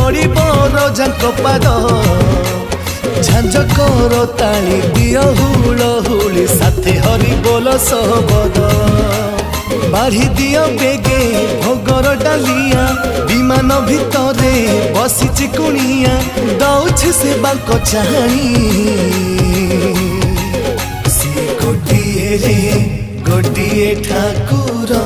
पड़िब रजाଙ୍କ पाद झांझ कर ताली दियो हुलहुली साथे हरि बोल सबद बाढ़ी दियो बेगे भोगर डालिया विमान भितरे बसिची कुणिया दौछि से बाको चाहाणी सी गोटिए रे गोटिए ठाकुर